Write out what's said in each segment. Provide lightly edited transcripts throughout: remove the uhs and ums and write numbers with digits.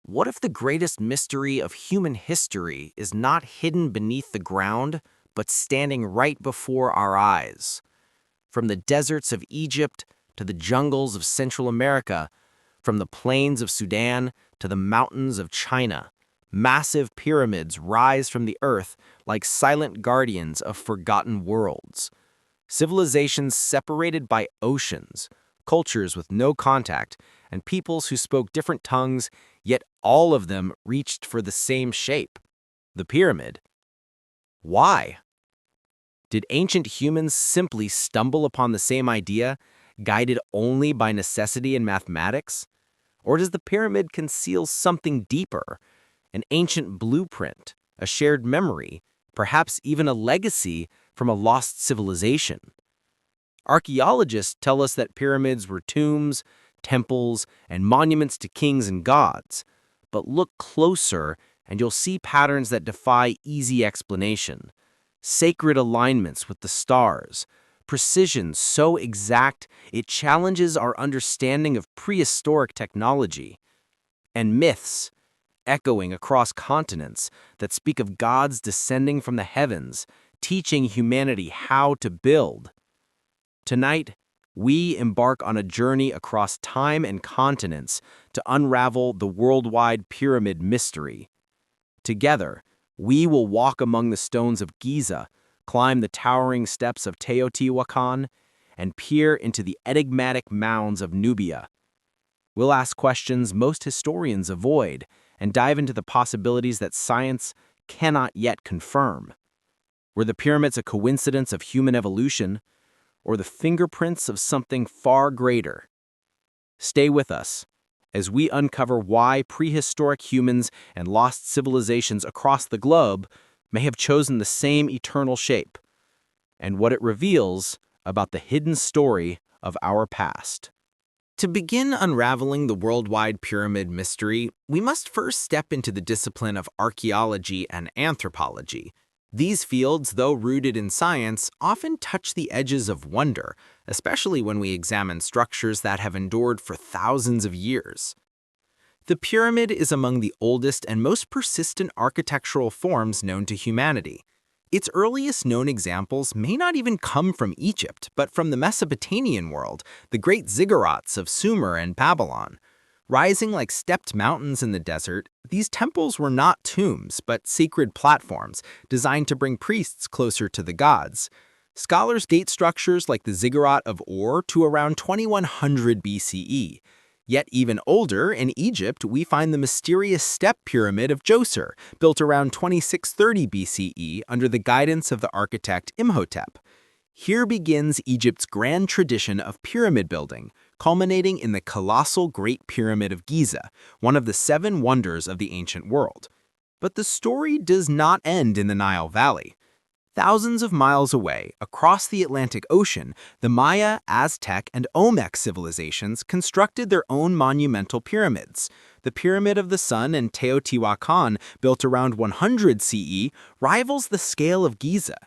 What if the greatest mystery of human history is not hidden beneath the ground, but standing right before our eyes? From the deserts of Egypt to the jungles of Central America, from the plains of Sudan to the mountains of China, massive pyramids rise from the earth like silent guardians of forgotten worlds. Civilizations separated by oceans, cultures with no contact, and peoples who spoke different tongues, yet all of them reached for the same shape, the pyramid. Why? Did ancient humans simply stumble upon the same idea, guided only by necessity and mathematics? Or does the pyramid conceal something deeper, an ancient blueprint, a shared memory, perhaps even a legacy from a lost civilization? Archaeologists tell us that pyramids were tombs, temples, and monuments to kings and gods. But look closer and you'll see patterns that defy easy explanation. Sacred alignments with the stars, precision so exact it challenges our understanding of prehistoric technology, and myths echoing across continents that speak of gods descending from the heavens, teaching humanity how to build. Tonight, we embark on a journey across time and continents to unravel the worldwide pyramid mystery. Together, we will walk among the stones of Giza, climb the towering steps of Teotihuacan, and peer into the enigmatic mounds of Nubia. We'll ask questions most historians avoid and dive into the possibilities that science cannot yet confirm. Were the pyramids a coincidence of human evolution, or the fingerprints of something far greater? Stay with us as we uncover why prehistoric humans and lost civilizations across the globe may have chosen the same eternal shape, and what it reveals about the hidden story of our past. To begin unraveling the worldwide pyramid mystery, we must first step into the discipline of archaeology and anthropology. These fields, though rooted in science, often touch the edges of wonder, especially when we examine structures that have endured for thousands of years. The pyramid is among the oldest and most persistent architectural forms known to humanity. Its earliest known examples may not even come from Egypt, but from the Mesopotamian world, the great ziggurats of Sumer and Babylon. Rising like stepped mountains in the desert, these temples were not tombs, but sacred platforms designed to bring priests closer to the gods. Scholars date structures like the ziggurat of Ur to around 2100 BCE. Yet even older, in Egypt, we find the mysterious step pyramid of Djoser, built around 2630 BCE under the guidance of the architect Imhotep. Here begins Egypt's grand tradition of pyramid building, culminating in the colossal Great Pyramid of Giza, one of the 7 wonders of the ancient world. But the story does not end in the Nile Valley. Thousands of miles away, across the Atlantic Ocean, the Maya, Aztec, and Olmec civilizations constructed their own monumental pyramids. The Pyramid of the Sun in Teotihuacan, built around 100 CE, rivals the scale of Giza.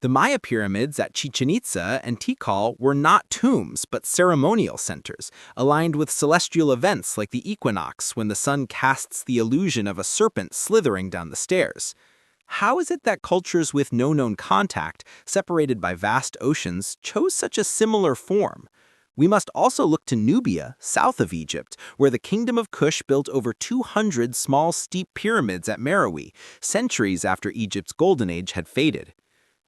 The Maya pyramids at Chichen Itza and Tikal were not tombs, but ceremonial centers, aligned with celestial events like the equinox when the sun casts the illusion of a serpent slithering down the stairs. How is it that cultures with no known contact, separated by vast oceans, chose such a similar form? We must also look to Nubia, south of Egypt, where the Kingdom of Kush built over 200 small steep pyramids at Meroe, centuries after Egypt's golden age had faded.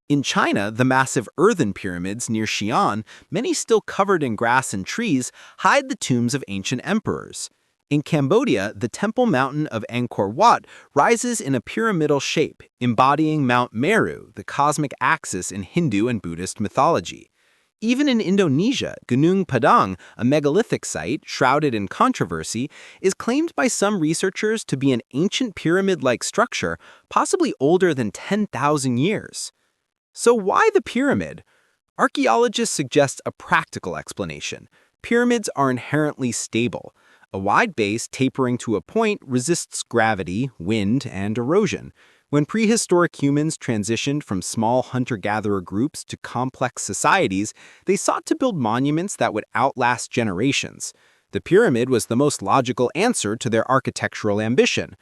In China, the massive earthen pyramids near Xi'an, many still covered in grass and trees, hide the tombs of ancient emperors. In Cambodia, the Temple Mountain of Angkor Wat rises in a pyramidal shape, embodying Mount Meru, the cosmic axis in Hindu and Buddhist mythology. Even in Indonesia, Gunung Padang, a megalithic site shrouded in controversy, is claimed by some researchers to be an ancient pyramid-like structure, possibly older than 10,000 years. So why the pyramid? Archaeologists suggest a practical explanation. Pyramids are inherently stable. A wide base tapering to a point resists gravity, wind, and erosion. When prehistoric humans transitioned from small hunter-gatherer groups to complex societies, they sought to build monuments that would outlast generations. The pyramid was the most logical answer to their architectural ambition.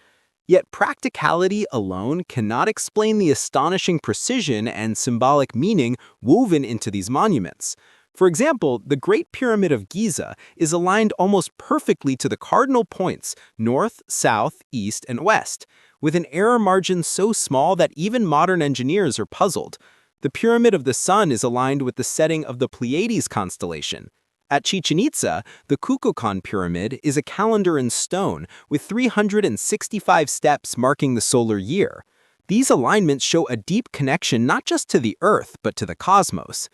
Yet practicality alone cannot explain the astonishing precision and symbolic meaning woven into these monuments. For example, the Great Pyramid of Giza is aligned almost perfectly to the cardinal points north, south, east, and west, with an error margin so small that even modern engineers are puzzled. The Pyramid of the Sun is aligned with the setting of the Pleiades constellation. At Chichen Itza, the Kukulkan Pyramid is a calendar in stone with 365 steps marking the solar year. These alignments show a deep connection not just to the Earth, but to the cosmos.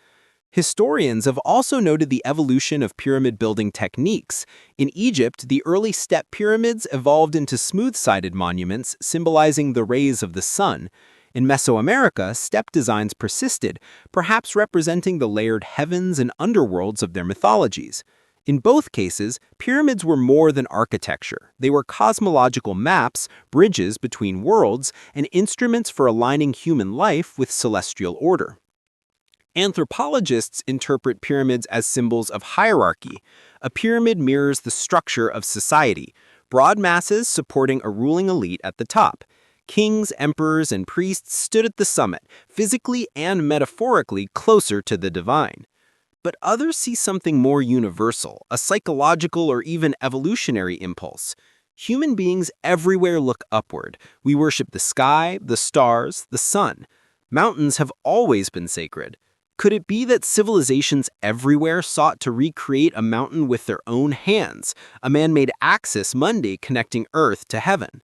Historians have also noted the evolution of pyramid building techniques. In Egypt, the early step pyramids evolved into smooth-sided monuments symbolizing the rays of the sun. In Mesoamerica, step designs persisted, perhaps representing the layered heavens and underworlds of their mythologies. In both cases, pyramids were more than architecture. They were cosmological maps, bridges between worlds, and instruments for aligning human life with celestial order. Anthropologists interpret pyramids as symbols of hierarchy. A pyramid mirrors the structure of society, broad masses supporting a ruling elite at the top. Kings, emperors, and priests stood at the summit, physically and metaphorically closer to the divine. But others see something more universal, a psychological or even evolutionary impulse. Human beings everywhere look upward. We worship the sky, the stars, the sun. Mountains have always been sacred. Could it be that civilizations everywhere sought to recreate a mountain with their own hands, a man-made axis mundi connecting Earth to heaven?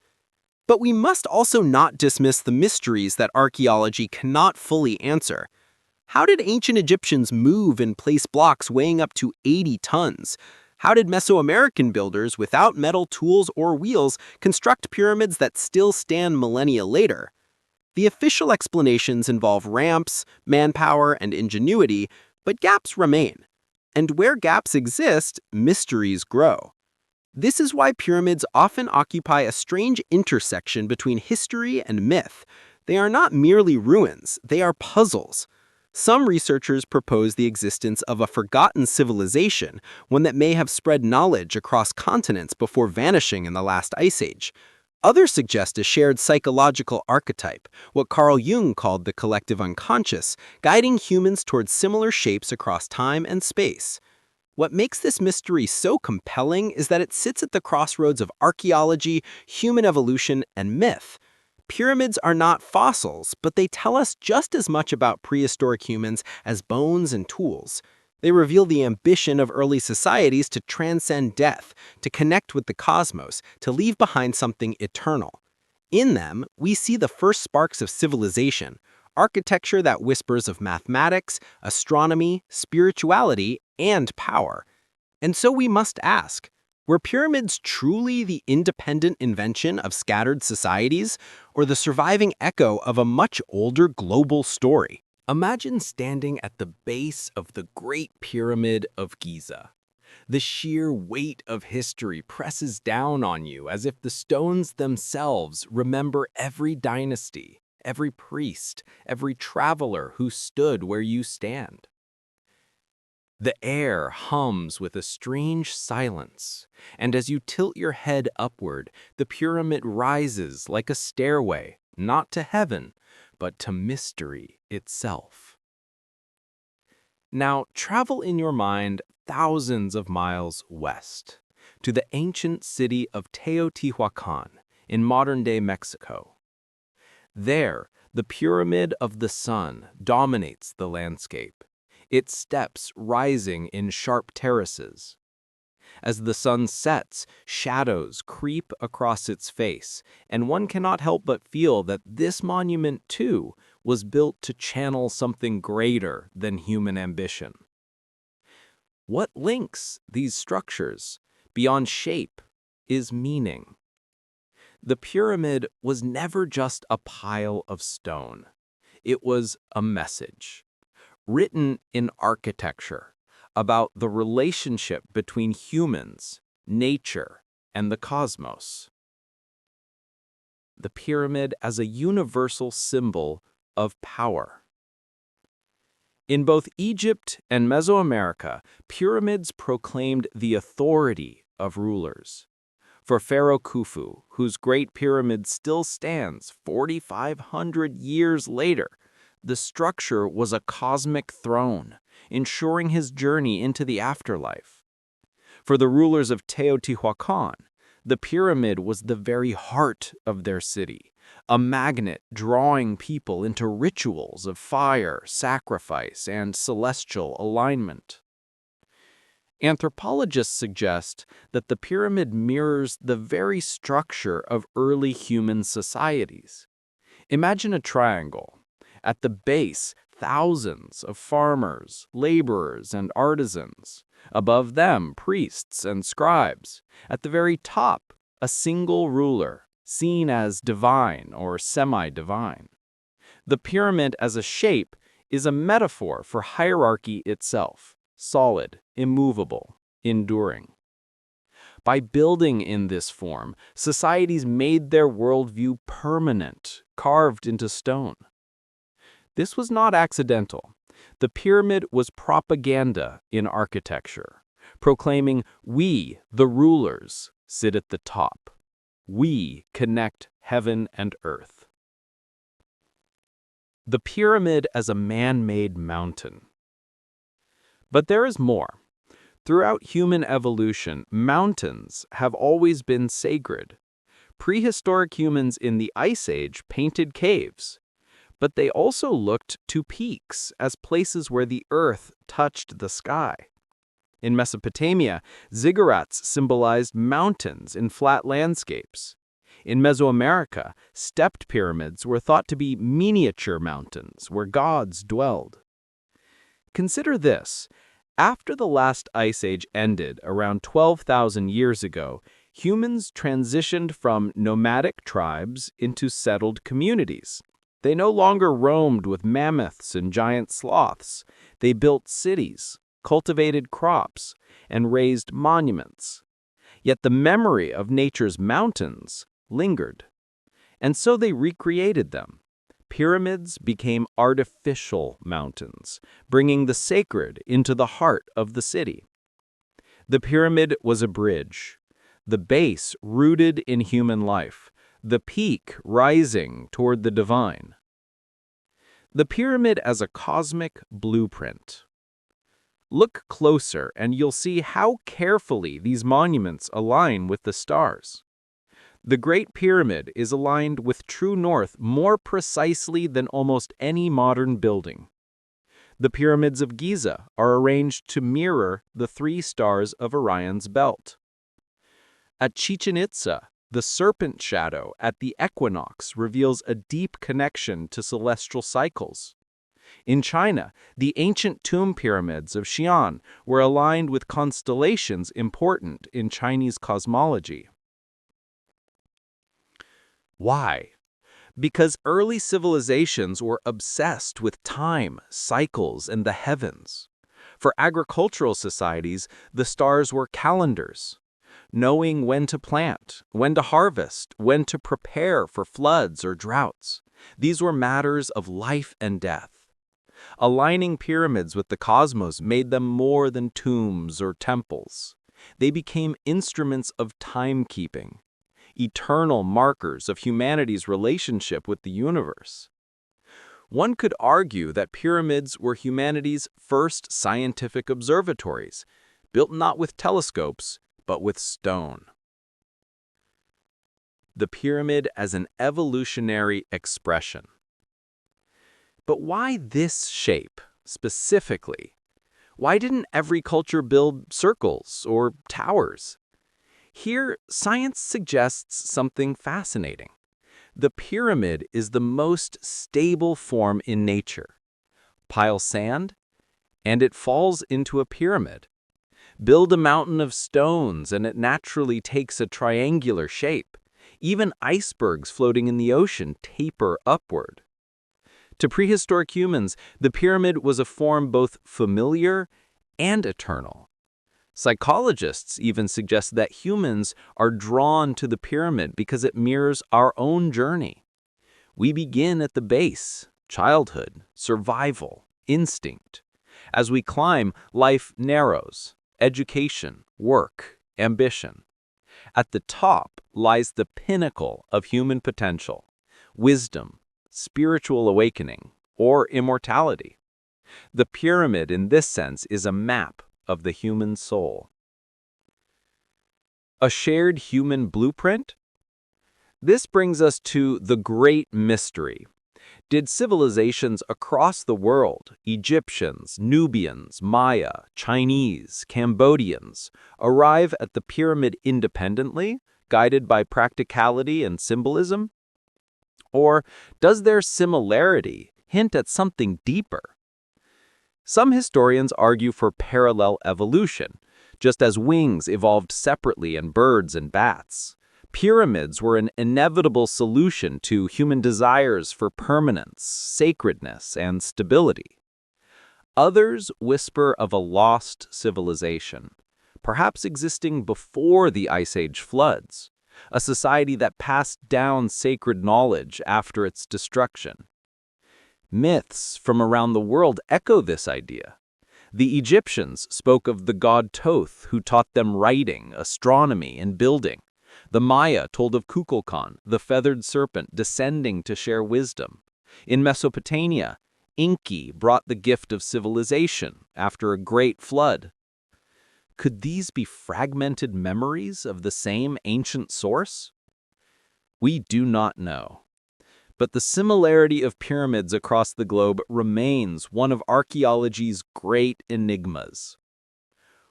But we must also not dismiss the mysteries that archaeology cannot fully answer. How did ancient Egyptians move and place blocks weighing up to 80 tons? How did Mesoamerican builders without metal tools or wheels construct pyramids that still stand millennia later? The official explanations involve ramps, manpower, and ingenuity, but gaps remain. And where gaps exist, mysteries grow. This is why pyramids often occupy a strange intersection between history and myth. They are not merely ruins, they are puzzles. Some researchers propose the existence of a forgotten civilization, one that may have spread knowledge across continents before vanishing in the last ice age. Others suggest a shared psychological archetype, what Carl Jung called the collective unconscious, guiding humans towards similar shapes across time and space. What makes this mystery so compelling is that it sits at the crossroads of archaeology, human evolution, and myth. Pyramids are not fossils, but they tell us just as much about prehistoric humans as bones and tools. They reveal the ambition of early societies to transcend death, to connect with the cosmos, to leave behind something eternal. In them, we see the first sparks of civilization, architecture that whispers of mathematics, astronomy, spirituality, and power. And so we must ask, were pyramids truly the independent invention of scattered societies, or the surviving echo of a much older global story? Imagine standing at the base of the Great Pyramid of Giza. The sheer weight of history presses down on you as if the stones themselves remember every dynasty, every priest, every traveler who stood where you stand. The air hums with a strange silence, and as you tilt your head upward, the pyramid rises like a stairway, not to heaven, but to mystery itself. Now, travel in your mind thousands of miles west, to the ancient city of Teotihuacan in modern-day Mexico. There, the Pyramid of the Sun dominates the landscape, its steps rising in sharp terraces. As the sun sets, shadows creep across its face, and one cannot help but feel that this monument, too, was built to channel something greater than human ambition. What links these structures, beyond shape, is meaning. The pyramid was never just a pile of stone. It was a message, written in architecture, about the relationship between humans, nature, and the cosmos. The pyramid as a universal symbol of power. In both Egypt and Mesoamerica, pyramids proclaimed the authority of rulers. For Pharaoh Khufu, whose Great Pyramid still stands 4,500 years later, the structure was a cosmic throne, ensuring his journey into the afterlife. For the rulers of Teotihuacan, the pyramid was the very heart of their city, a magnet drawing people into rituals of fire, sacrifice, and celestial alignment. Anthropologists suggest that the pyramid mirrors the very structure of early human societies. Imagine a triangle. At the base, thousands of farmers, laborers, and artisans. Above them, priests and scribes. At the very top, a single ruler, seen as divine or semi-divine. The pyramid as a shape is a metaphor for hierarchy itself, solid, immovable, enduring. By building in this form, societies made their worldview permanent, carved into stone. This was not accidental. The pyramid was propaganda in architecture, proclaiming, "We, the rulers, sit at the top. We connect heaven and earth." The pyramid as a man-made mountain. But there is more. Throughout human evolution, mountains have always been sacred. Prehistoric humans in the Ice Age painted caves, but they also looked to peaks as places where the earth touched the sky. In Mesopotamia, ziggurats symbolized mountains in flat landscapes. In Mesoamerica, stepped pyramids were thought to be miniature mountains where gods dwelled. Consider this. After the last ice age ended around 12,000 years ago, humans transitioned from nomadic tribes into settled communities. They no longer roamed with mammoths and giant sloths. They built cities, cultivated crops, and raised monuments. Yet the memory of nature's mountains lingered. And so they recreated them. Pyramids became artificial mountains, bringing the sacred into the heart of the city. The pyramid was a bridge, the base rooted in human life, the peak rising toward the divine. The pyramid as a cosmic blueprint. Look closer and you'll see how carefully these monuments align with the stars. The Great Pyramid is aligned with true north more precisely than almost any modern building. The pyramids of Giza are arranged to mirror the 3 stars of Orion's belt. At Chichen Itza, the serpent shadow at the equinox reveals a deep connection to celestial cycles. In China, the ancient tomb pyramids of Xi'an were aligned with constellations important in Chinese cosmology. Why? Because early civilizations were obsessed with time, cycles, and the heavens. For agricultural societies, the stars were calendars. Knowing when to plant, when to harvest, when to prepare for floods or droughts. These were matters of life and death. Aligning pyramids with the cosmos made them more than tombs or temples. They became instruments of timekeeping, eternal markers of humanity's relationship with the universe. One could argue that pyramids were humanity's first scientific observatories, built not with telescopes, but with stone. The pyramid as an evolutionary expression. But why this shape, specifically? Why didn't every culture build circles or towers? Here, science suggests something fascinating. The pyramid is the most stable form in nature. Pile sand, and it falls into a pyramid. Build a mountain of stones, and it naturally takes a triangular shape. Even icebergs floating in the ocean taper upward. To prehistoric humans, the pyramid was a form both familiar and eternal. Psychologists even suggest that humans are drawn to the pyramid because it mirrors our own journey. We begin at the base, childhood, survival, instinct. As we climb, life narrows. Education, work, ambition. At the top lies the pinnacle of human potential, wisdom, spiritual awakening, or immortality. The pyramid, in this sense, is a map of the human soul. A shared human blueprint? This brings us to the great mystery. Did civilizations across the world, Egyptians, Nubians, Maya, Chinese, Cambodians, arrive at the pyramid independently, guided by practicality and symbolism? Or does their similarity hint at something deeper? Some historians argue for parallel evolution, just as wings evolved separately in birds and bats. Pyramids were an inevitable solution to human desires for permanence, sacredness, and stability. Others whisper of a lost civilization, perhaps existing before the Ice Age floods, a society that passed down sacred knowledge after its destruction. Myths from around the world echo this idea. The Egyptians spoke of the god Thoth, who taught them writing, astronomy, and building. The Maya told of Kukulkan, the feathered serpent, descending to share wisdom. In Mesopotamia, Enki brought the gift of civilization after a great flood. Could these be fragmented memories of the same ancient source? We do not know. But the similarity of pyramids across the globe remains one of archaeology's great enigmas.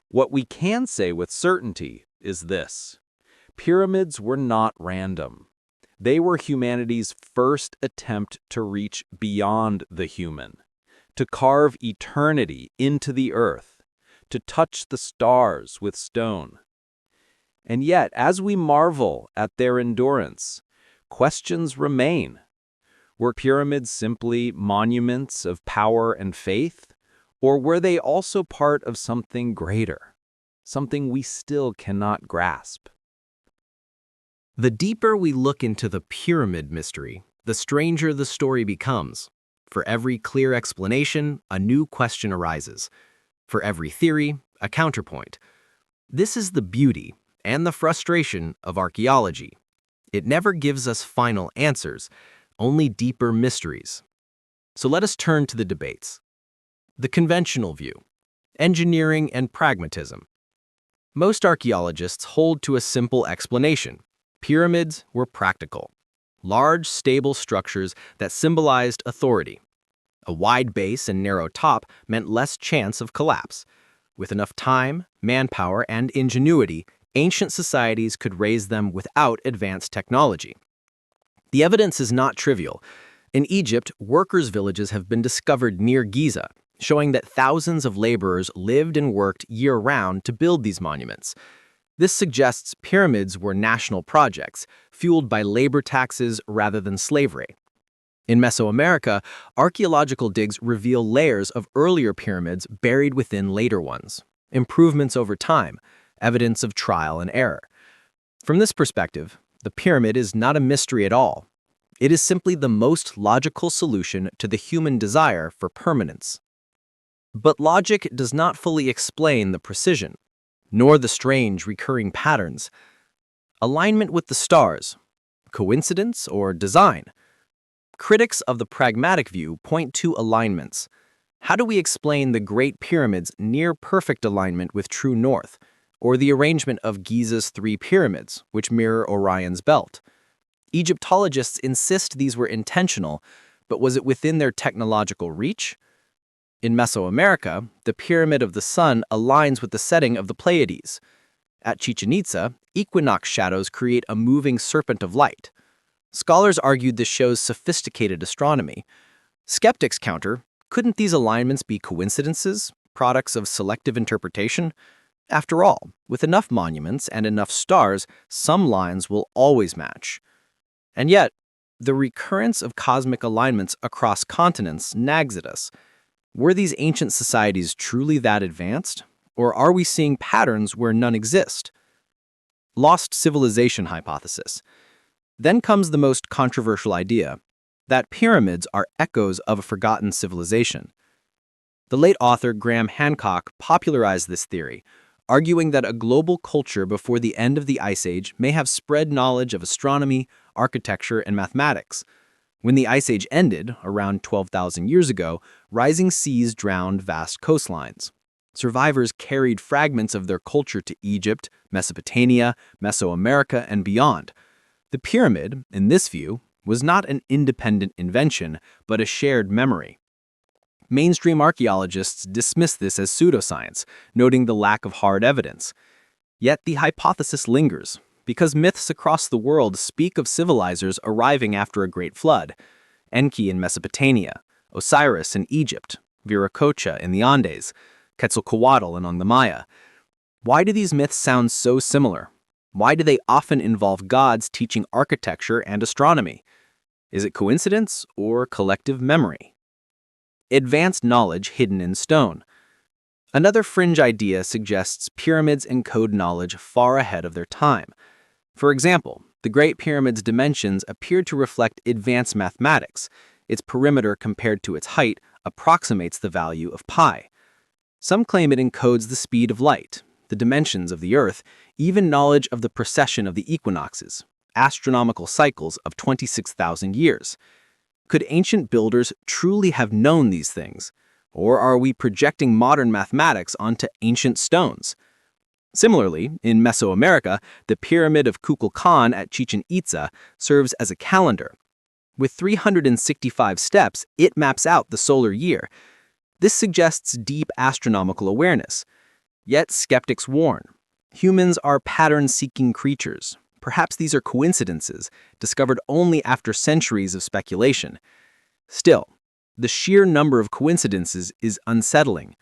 What we can say with certainty is this: pyramids were not random. They were humanity's first attempt to reach beyond the human, to carve eternity into the earth, to touch the stars with stone. And yet, as we marvel at their endurance, questions remain. Were pyramids simply monuments of power and faith, or were they also part of something greater, something we still cannot grasp? The deeper we look into the pyramid mystery, the stranger the story becomes. For every clear explanation, a new question arises. For every theory, a counterpoint. This is the beauty and the frustration of archaeology. It never gives us final answers, only deeper mysteries. So let us turn to the debates. The conventional view, engineering and pragmatism. Most archaeologists hold to a simple explanation. Pyramids were practical, large, stable structures that symbolized authority. A wide base and narrow top meant less chance of collapse. With enough time, manpower, and ingenuity, ancient societies could raise them without advanced technology. The evidence is not trivial. In Egypt, workers' villages have been discovered near Giza, showing that thousands of laborers lived and worked year-round to build these monuments. This suggests pyramids were national projects, fueled by labor taxes rather than slavery. In Mesoamerica, archaeological digs reveal layers of earlier pyramids buried within later ones, improvements over time, evidence of trial and error. From this perspective, the pyramid is not a mystery at all. It is simply the most logical solution to the human desire for permanence. But logic does not fully explain the precision, nor the strange recurring patterns. Alignment with the stars, coincidence or design? Critics of the pragmatic view point to alignments. How do we explain the Great Pyramid's near-perfect alignment with true north, or the arrangement of Giza's 3 pyramids, which mirror Orion's belt? Egyptologists insist these were intentional, but was it within their technological reach? In Mesoamerica, the Pyramid of the Sun aligns with the setting of the Pleiades. At Chichen Itza, equinox shadows create a moving serpent of light. Scholars argued this shows sophisticated astronomy. Skeptics counter, couldn't these alignments be coincidences, products of selective interpretation? After all, with enough monuments and enough stars, some lines will always match. And yet, the recurrence of cosmic alignments across continents nags at us. Were these ancient societies truly that advanced, or are we seeing patterns where none exist? Lost civilization hypothesis. Then comes the most controversial idea, that pyramids are echoes of a forgotten civilization. The late author Graham Hancock popularized this theory, arguing that a global culture before the end of the Ice Age may have spread knowledge of astronomy, architecture, and mathematics. When the Ice Age ended, around 12,000 years ago, rising seas drowned vast coastlines. Survivors carried fragments of their culture to Egypt, Mesopotamia, Mesoamerica, and beyond. The pyramid, in this view, was not an independent invention, but a shared memory. Mainstream archaeologists dismiss this as pseudoscience, noting the lack of hard evidence. Yet the hypothesis lingers, because myths across the world speak of civilizers arriving after a great flood. Enki in Mesopotamia, Osiris in Egypt, Viracocha in the Andes, Quetzalcoatl among the Maya. Why do these myths sound so similar? Why do they often involve gods teaching architecture and astronomy? Is it coincidence or collective memory? Advanced knowledge hidden in stone. Another fringe idea suggests pyramids encode knowledge far ahead of their time. For example, the Great Pyramid's dimensions appear to reflect advanced mathematics. Its perimeter compared to its height approximates the value of pi. Some claim it encodes the speed of light, the dimensions of the Earth, even knowledge of the precession of the equinoxes, astronomical cycles of 26,000 years. Could ancient builders truly have known these things? Or are we projecting modern mathematics onto ancient stones? Similarly, in Mesoamerica, the Pyramid of Kukulkan at Chichen Itza serves as a calendar. With 365 steps, it maps out the solar year. This suggests deep astronomical awareness. Yet skeptics warn, humans are pattern-seeking creatures. Perhaps these are coincidences, discovered only after centuries of speculation. Still, the sheer number of coincidences is unsettling.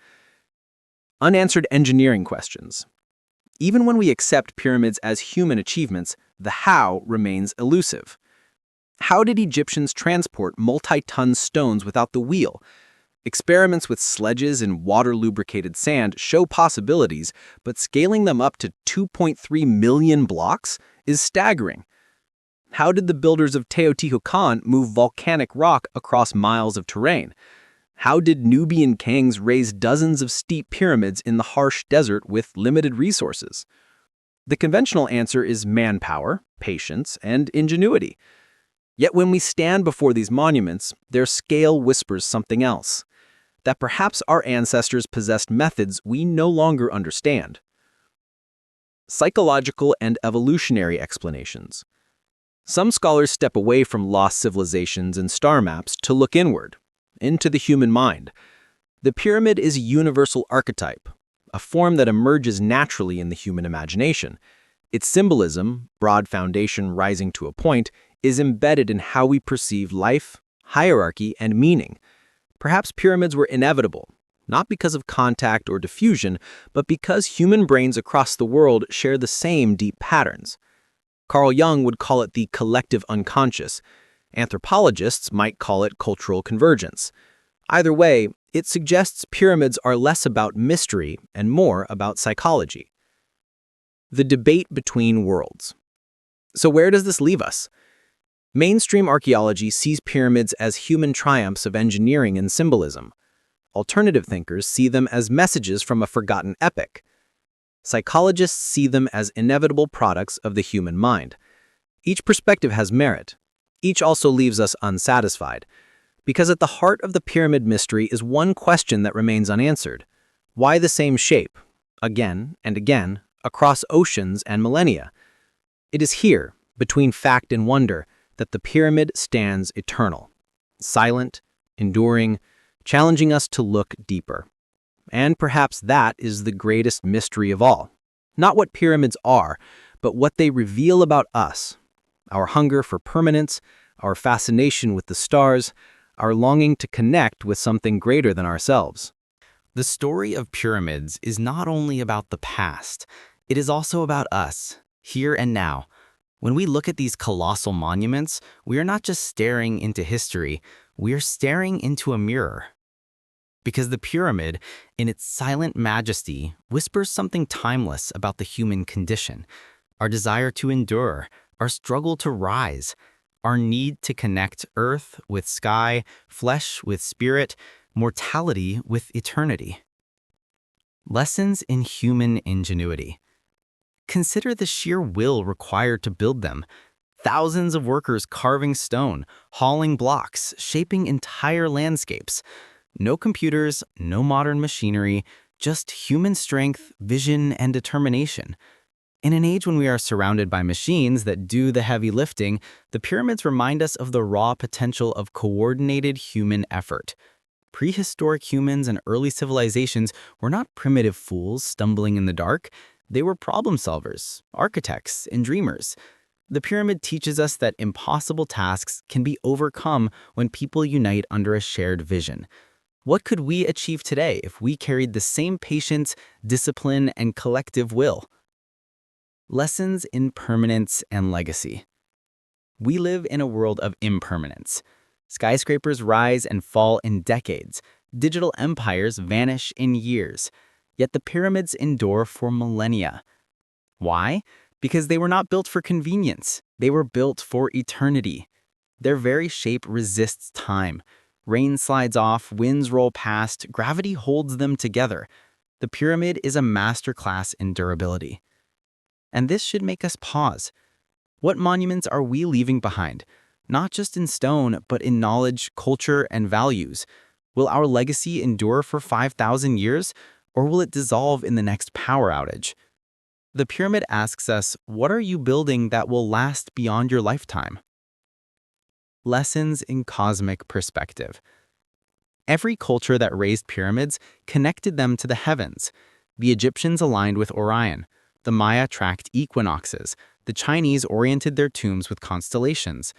Unanswered engineering questions. Even when we accept pyramids as human achievements, the how remains elusive. How did Egyptians transport multi-ton stones without the wheel? Experiments with sledges and water-lubricated sand show possibilities, but scaling them up to 2.3 million blocks is staggering. How did the builders of Teotihuacan move volcanic rock across miles of terrain? How did Nubian kings raise dozens of steep pyramids in the harsh desert with limited resources? The conventional answer is manpower, patience, and ingenuity. Yet when we stand before these monuments, their scale whispers something else. That perhaps our ancestors possessed methods we no longer understand. Psychological and evolutionary explanations. Some scholars step away from lost civilizations and star maps to look inward, into the human mind. The pyramid is a universal archetype, a form that emerges naturally in the human imagination. Its symbolism, broad foundation rising to a point, is embedded in how we perceive life, hierarchy, and meaning. Perhaps pyramids were inevitable, not because of contact or diffusion, but because human brains across the world share the same deep patterns. Carl Jung would call it the collective unconscious. Anthropologists might call it cultural convergence. Either way, it suggests pyramids are less about mystery and more about psychology. The debate between worlds. So where does this leave us? Mainstream archaeology sees pyramids as human triumphs of engineering and symbolism. Alternative thinkers see them as messages from a forgotten epoch. Psychologists see them as inevitable products of the human mind. Each perspective has merit. Each also leaves us unsatisfied. Because at the heart of the pyramid mystery is one question that remains unanswered. Why the same shape, again and again, across oceans and millennia? It is here, between fact and wonder, that the pyramid stands eternal, silent, enduring, challenging us to look deeper. And perhaps that is the greatest mystery of all. Not what pyramids are, but what they reveal about us. Our hunger for permanence, our fascination with the stars, our longing to connect with something greater than ourselves. The story of pyramids is not only about the past, it is also about us, here and now. When we look at these colossal monuments, we are not just staring into history, we are staring into a mirror. Because the pyramid, in its silent majesty, whispers something timeless about the human condition, our desire to endure, our struggle to rise, our need to connect earth with sky, flesh with spirit, mortality with eternity. Lessons in human ingenuity. Consider the sheer will required to build them. Thousands of workers carving stone, hauling blocks, shaping entire landscapes. No computers, no modern machinery, just human strength, vision, and determination. In an age when we are surrounded by machines that do the heavy lifting, the pyramids remind us of the raw potential of coordinated human effort. Prehistoric humans and early civilizations were not primitive fools stumbling in the dark. They were problem solvers, architects, and dreamers. The pyramid teaches us that impossible tasks can be overcome when people unite under a shared vision. What could we achieve today if we carried the same patience, discipline, and collective will? Lessons in permanence and legacy. We live in a world of impermanence. Skyscrapers rise and fall in decades. Digital empires vanish in years. Yet the pyramids endure for millennia. Why? Because they were not built for convenience. They were built for eternity. Their very shape resists time. Rain slides off, winds roll past, gravity holds them together. The pyramid is a masterclass in durability. And this should make us pause. What monuments are we leaving behind? Not just in stone, but in knowledge, culture, and values. Will our legacy endure for 5,000 years, or will it dissolve in the next power outage? The pyramid asks us, what are you building that will last beyond your lifetime? Lessons in cosmic perspective. Every culture that raised pyramids connected them to the heavens. The Egyptians aligned with Orion. The Maya tracked equinoxes. The Chinese oriented their tombs with constellations.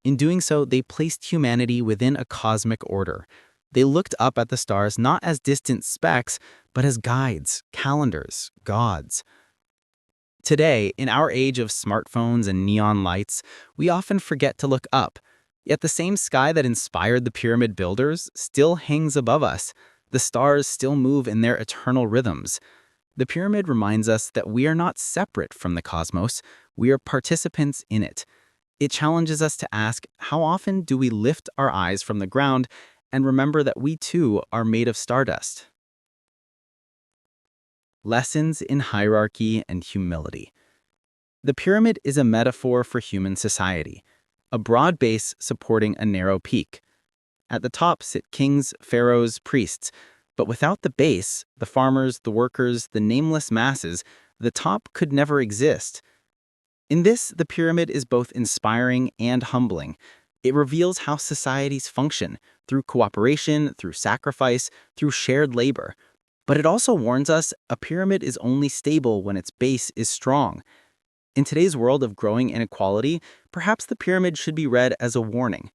In doing so, they placed humanity within a cosmic order. They looked up at the stars not as distant specks, but as guides, calendars, gods. Today, in our age of smartphones and neon lights, we often forget to look up. Yet the same sky that inspired the pyramid builders still hangs above us. The stars still move in their eternal rhythms. The pyramid reminds us that we are not separate from the cosmos, we are participants in it. It challenges us to ask, how often do we lift our eyes from the ground and remember that we too are made of stardust? Lessons in hierarchy and humility. The pyramid is a metaphor for human society, a broad base supporting a narrow peak. At the top sit kings, pharaohs, priests, but without the base, the farmers, the workers, the nameless masses, the top could never exist. In this, the pyramid is both inspiring and humbling. It reveals how societies function, through cooperation, through sacrifice, through shared labor. But it also warns us a pyramid is only stable when its base is strong. In today's world of growing inequality, perhaps the pyramid should be read as a warning.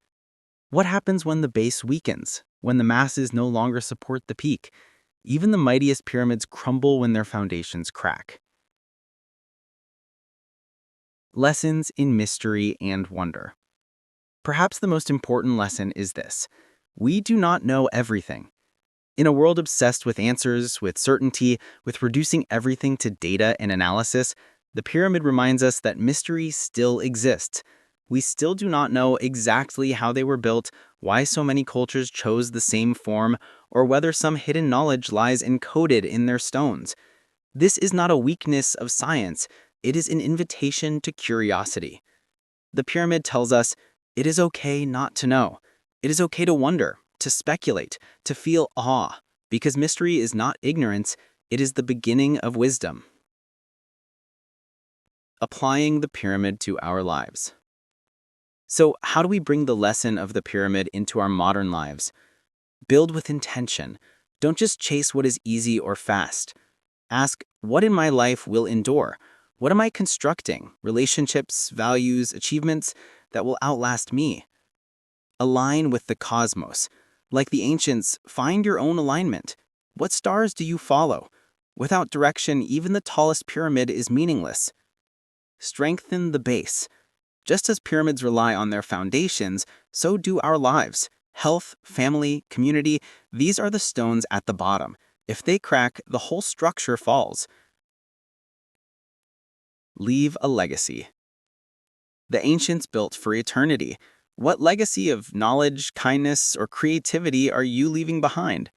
What happens when the base weakens, when the masses no longer support the peak? Even the mightiest pyramids crumble when their foundations crack. Lessons in mystery and wonder. Perhaps the most important lesson is this: we do not know everything. In a world obsessed with answers, with certainty, with reducing everything to data and analysis, the pyramid reminds us that mystery still exists. We still do not know exactly how they were built, why so many cultures chose the same form, or whether some hidden knowledge lies encoded in their stones. This is not a weakness of science, it is an invitation to curiosity. The pyramid tells us it is okay not to know. It is okay to wonder, to speculate, to feel awe, because mystery is not ignorance, it is the beginning of wisdom. Applying the pyramid to our lives. So, how do we bring the lesson of the pyramid into our modern lives? Build with intention. Don't just chase what is easy or fast. Ask, what in my life will endure? What am I constructing? Relationships, values, achievements that will outlast me? Align with the cosmos. Like the ancients, find your own alignment. What stars do you follow? Without direction, even the tallest pyramid is meaningless. Strengthen the base. Just as pyramids rely on their foundations, so do our lives. Health, family, community, these are the stones at the bottom. If they crack, the whole structure falls. Leave a legacy. The ancients built for eternity. What legacy of knowledge, kindness, or creativity are you leaving behind?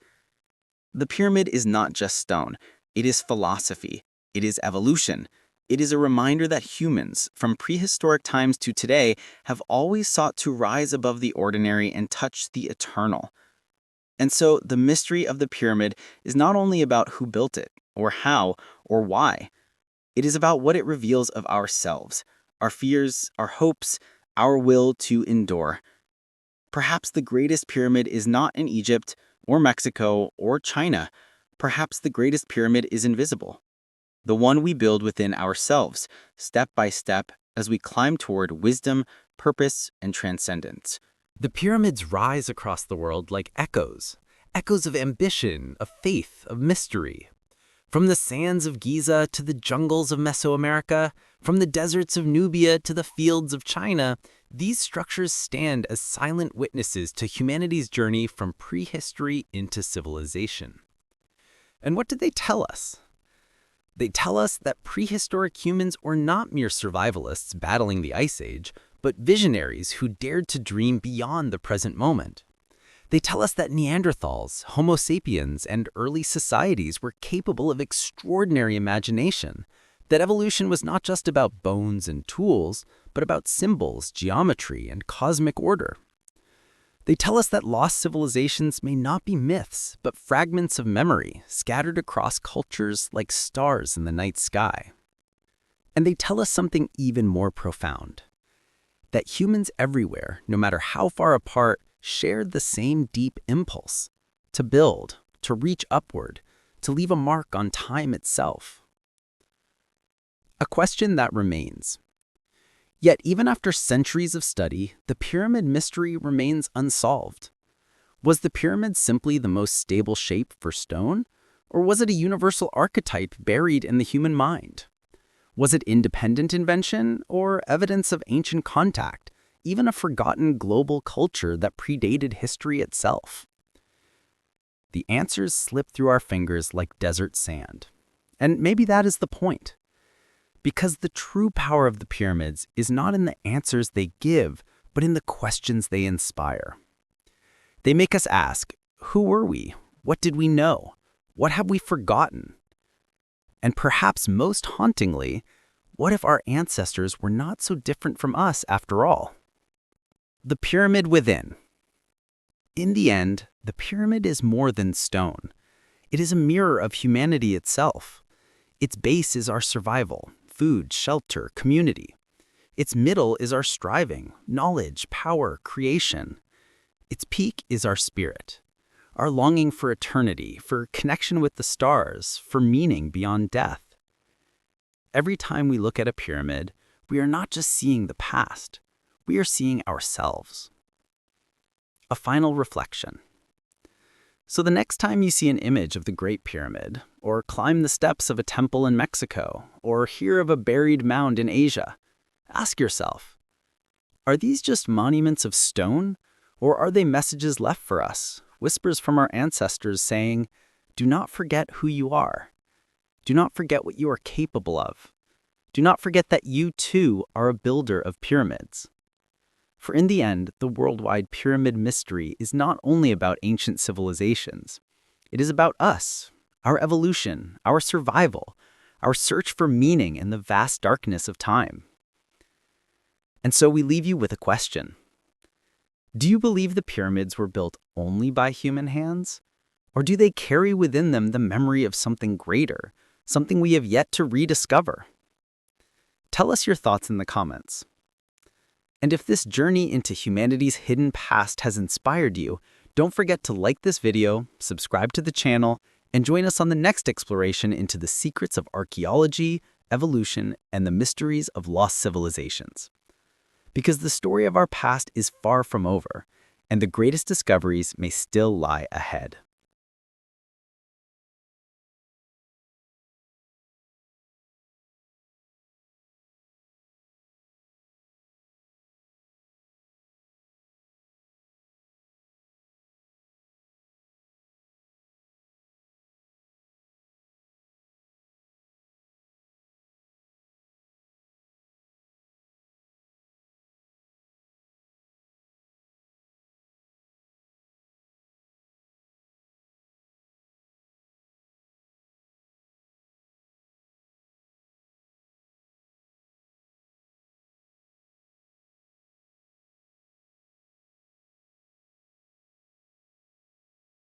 The pyramid is not just stone. It is philosophy. It is evolution. It is a reminder that humans, from prehistoric times to today, have always sought to rise above the ordinary and touch the eternal. And so the mystery of the pyramid is not only about who built it, or how, or why. It is about what it reveals of ourselves, our fears, our hopes, our will to endure. Perhaps the greatest pyramid is not in Egypt, or Mexico, or China. Perhaps the greatest pyramid is invisible. The one we build within ourselves, step by step, as we climb toward wisdom, purpose, and transcendence. The pyramids rise across the world like echoes, echoes of ambition, of faith, of mystery. From the sands of Giza to the jungles of Mesoamerica, from the deserts of Nubia to the fields of China, these structures stand as silent witnesses to humanity's journey from prehistory into civilization. And what do they tell us? They tell us that prehistoric humans were not mere survivalists battling the Ice Age, but visionaries who dared to dream beyond the present moment. They tell us that Neanderthals, Homo sapiens, and early societies were capable of extraordinary imagination, that evolution was not just about bones and tools, but about symbols, geometry, and cosmic order. They tell us that lost civilizations may not be myths, but fragments of memory scattered across cultures like stars in the night sky. And they tell us something even more profound, that humans everywhere, no matter how far apart, shared the same deep impulse to build, to reach upward, to leave a mark on time itself. A question that remains. Yet even after centuries of study, the pyramid mystery remains unsolved. Was the pyramid simply the most stable shape for stone, or was it a universal archetype buried in the human mind? Was it independent invention, or evidence of ancient contact, even a forgotten global culture that predated history itself? The answers slip through our fingers like desert sand. And maybe that is the point. Because the true power of the pyramids is not in the answers they give, but in the questions they inspire. They make us ask, who were we? What did we know? What have we forgotten? And perhaps most hauntingly, what if our ancestors were not so different from us after all? The pyramid within. In the end, the pyramid is more than stone. It is a mirror of humanity itself. Its base is our survival, food, shelter, community. Its middle is our striving, knowledge, power, creation. Its peak is our spirit, our longing for eternity, for connection with the stars, for meaning beyond death. Every time we look at a pyramid, we are not just seeing the past, we are seeing ourselves. A final reflection. So the next time you see an image of the Great Pyramid, or climb the steps of a temple in Mexico, or hear of a buried mound in Asia, ask yourself, are these just monuments of stone, or are they messages left for us, whispers from our ancestors saying, do not forget who you are. Do not forget what you are capable of. Do not forget that you too are a builder of pyramids. For in the end, the worldwide pyramid mystery is not only about ancient civilizations. It is about us, our evolution, our survival, our search for meaning in the vast darkness of time. And so we leave you with a question. Do you believe the pyramids were built only by human hands? Or do they carry within them the memory of something greater, something we have yet to rediscover? Tell us your thoughts in the comments. And if this journey into humanity's hidden past has inspired you, don't forget to like this video, subscribe to the channel, and join us on the next exploration into the secrets of archaeology, evolution, and the mysteries of lost civilizations. Because the story of our past is far from over, and the greatest discoveries may still lie ahead.